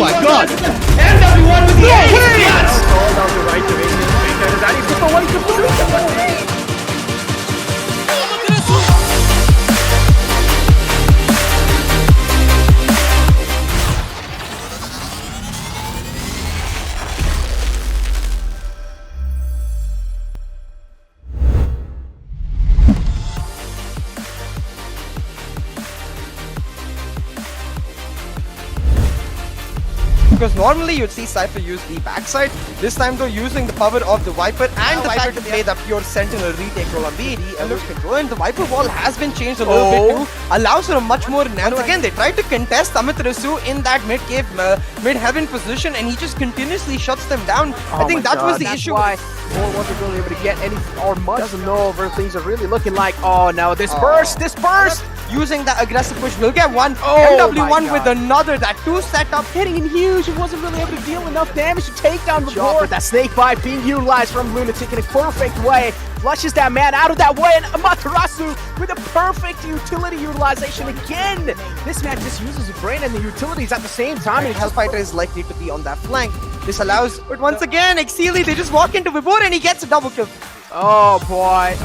my god! MW1 with the ace! Yes! Called out the right direction. That is the one to Because normally you'd see Cypher use the backside. This time though, using the power of the Viper and the Viper to play that pure Sentinel retake role on B. And look, control, and the Viper wall has been changed a little bit too. Allows for a much more nance. Again, they tried to contest Amaterasu in that mid-cave, mid-heaven position, and he just continuously shuts them down. I think that was the issue. Why Moore wasn't really able to get any or much. Doesn't know where things are really looking like. Oh no, this burst! Using that aggressive push, will get one. Oh, MW1 with another. That two setup. Hitting in huge. He wasn't really able to deal enough damage to take down the board. That snake bite being utilized from Lunatic in a perfect way. Flushes that man out of that way, and Amaterasu with a perfect utility utilization again. This man just uses the brain and the utilities at the same time. And Hellfighter is likely to be on that flank. This allows, but once again, Exili, they just walk into Vibhor and he gets a double kill. Oh boy,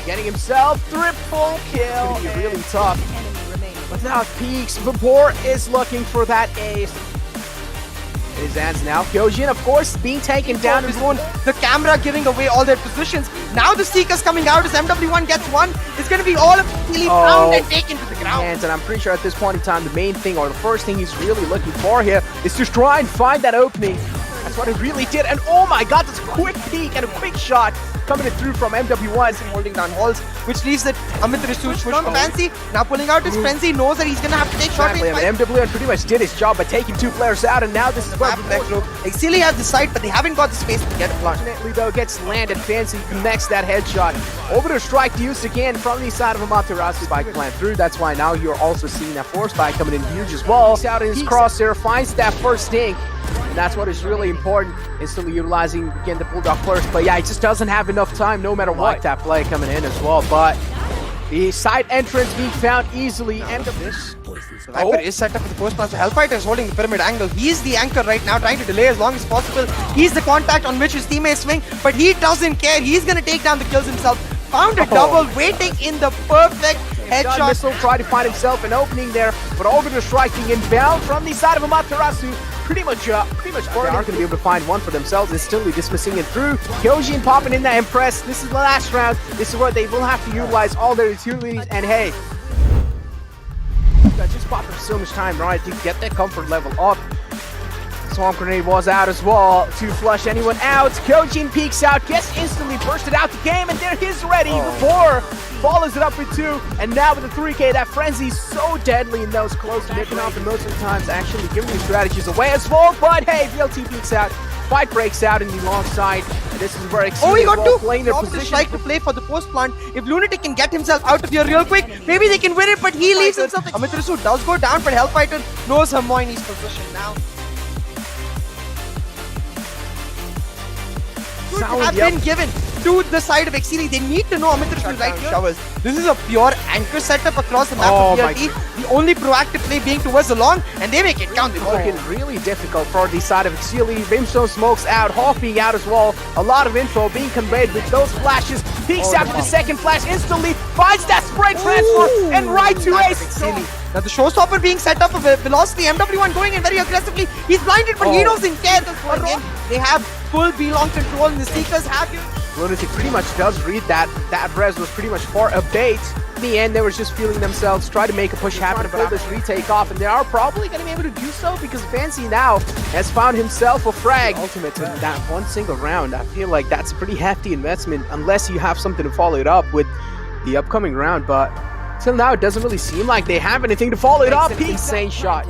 getting himself triple kill. It's gonna be really tough. Without peaks, Vibhor is looking for that ace. In his hands now. Kyojin, of course, being taken down. The camera giving away all their positions. Now the Seeker's coming out as MW1 gets one. It's going to be all of Exili found and taken to the ground. And I'm pretty sure at this point in time, the main thing or the first thing he's really looking for here is to try and find that opening. That's what it really did. And oh my god, this quick peek and a quick shot coming through from MW1. Holding down halls, which leaves that Amaterasu push from Fancy. Now pulling out his frenzy, knows that he's going to have to take shot range. MW1 pretty much did his job by taking two players out, and now this is where Exili have the side, but they haven't got the space to get a plant. Fortunately though, gets landed. Fancy connects that headshot. Over to strike used again from the side of Amaterasu. Spike plant through. That's why now you're also seeing that force spike coming in huge as well. He's out in his crosshair, finds that first stink. And that's what is really important, instantly utilizing again the Bulldog first. But yeah, he just doesn't have enough time no matter what. That play coming in as well, but the side entrance being found easily. End of this. Viper is set up for the post plant, so Hellfighter is holding the pyramid angle. He's the anchor right now, trying to delay as long as possible. He's the contact on which his teammates swing, but he doesn't care. He's gonna take down the kills himself. Found a double, waiting in the perfect headshot. Missile tried to find himself an opening there, but over the striking inbound from the side of Amaterasu. Pretty much they are going to be able to find one for themselves. Instantly dismissing it through. Kyojin popping in that Impress. This is the last round. This is where they will have to utilize all their utilities. And hey, that just bought them so much time, right, to get that comfort level up. Swamp Grenade was out as well to flush anyone out. Kyojin peeks out, gets instantly bursted out the game, and there he's ready. Vibhor follows it up with 2, and now with the 3K, that frenzy is so deadly in those close, making off the most of the times, actually giving these strategies away as well. But hey, VLT peeks out, fight breaks out in the long side, and this is where Exili he got two. playing their position. Like to play for the post plant. If Lunatic can get himself out of here real quick, maybe they can win it, but he leaves himself. Amaterasu does go down, but Hellfighter knows Hermione's position now. Have been given to the side of Exili. They need to know Amaterasu right here. Showers. This is a pure anchor setup across the map of VLT. The only proactive play being towards the long, and they make it count. It's looking really difficult for the side of Exili. Brimstone smokes out, Hawk being out as well. A lot of info being conveyed with those flashes. Peeks out with the second flash instantly, finds that spray transfer, and right to ace. Now the showstopper being set up with velocity. MW1 going in very aggressively. He's blinded, but he doesn't care. They have full B-long control, and the Seekers have you. Lunatic pretty much does read that. That res was pretty much for a bait. In the end, they were just feeling themselves, try to make a push happen, but this retake off, and they are probably going to be able to do so because Fancy now has found himself a frag. Ultimate in that one single round. I feel like that's a pretty hefty investment unless you have something to follow it up with the upcoming round, but till now it doesn't really seem like they have anything to follow it up. Insane shot.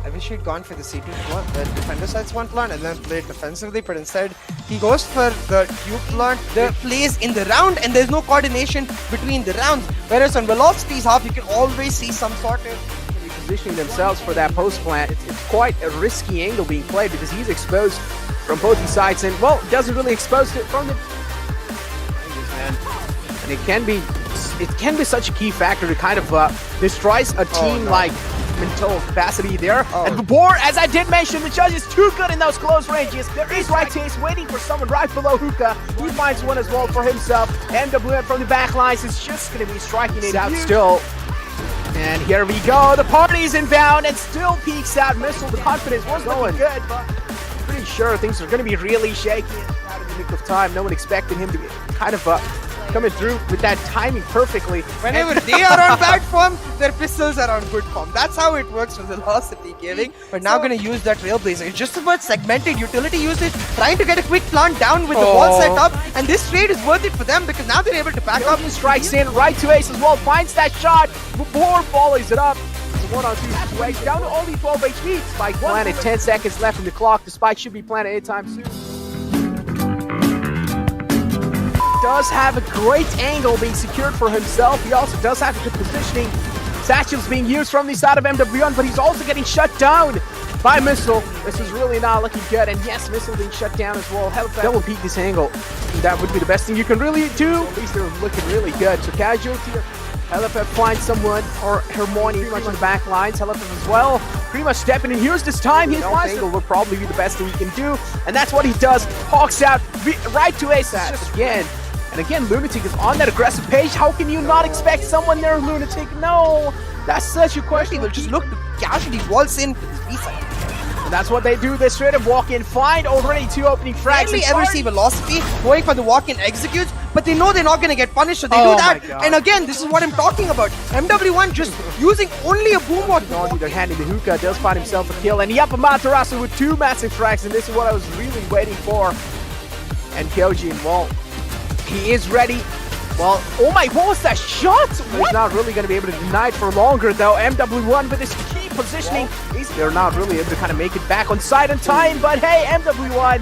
I wish he'd gone for the C2 plant, the defender sides one plant, and then played defensively, but instead he goes for the Q plant. The plays in the round, and there's no coordination between the rounds. Whereas on Velocity's half, you can always see some sort of repositioning themselves for that post plant. It's quite a risky angle being played because he's exposed from both these sides, and well, doesn't really expose it from the. And it can be such a key factor to kind of destroy a team like mental capacity there. Oh. And Vibor, as I did mention, the judge is too good in those close ranges. There is right Taste waiting for someone right below Hookah. He finds one as well for himself. MWN from the back lines is just going to be striking it out still. And here we go. The party's inbound and still peeks out. Missile, the confidence was going good, but pretty sure things are going to be really shaky out of the nick of time. No one expected him to be kind of coming through with that timing perfectly. Whenever they are on bad form, their pistols are on good form. That's how it works for Velocity Gaming. We're now going to use that Trailblazer. It's just about segmented utility usage, trying to get a quick plant down with the wall set up, and this trade is worth it for them because now they're able to back up. He strikes in right to Ace as well, finds that shot before follows it up. The 1-on-2 situation down to only 12 HP. Spike planted, 10 seconds left in the clock. The spike should be planted anytime soon. Does have a great angle being secured for himself. He also does have good positioning. Satchel's being used from the side of MWN, but he's also getting shut down by Missile. This is really not looking good. And yes, Missile being shut down as well. Double peek this angle. That would be the best thing you can really do. At least they're looking really good. So Casualty, LFF finds someone, or Hermione pretty much on the back lines. LFF as well. Pretty much stepping in. Here's this time. His angle will probably be the best thing he can do. And that's what he does. Hawks out right to Ace again. And again, Lunatic is on that aggressive page. How can you not expect someone there, Lunatic? No, that's such a question. They'll just look to Casualty waltz in with his B-side. And that's what they do. They straight up walk in, find already 2 opening frags. Rarely ever see Velocity going for the walk-in executes, but they know they're not going to get punished, so they do that. And again, this is what I'm talking about. MW1 just using only a boom ward. On either hand, the Hookah does find himself a kill. And yep, Amaterasu with 2 massive frags, and this is what I was really waiting for. And Kyojin, well, he is ready. Well, oh my, what was that shot? He's not really going to be able to deny it for longer, though. MW1 with his key positioning, they're not really able to kind of make it back on side in time. But hey, MW1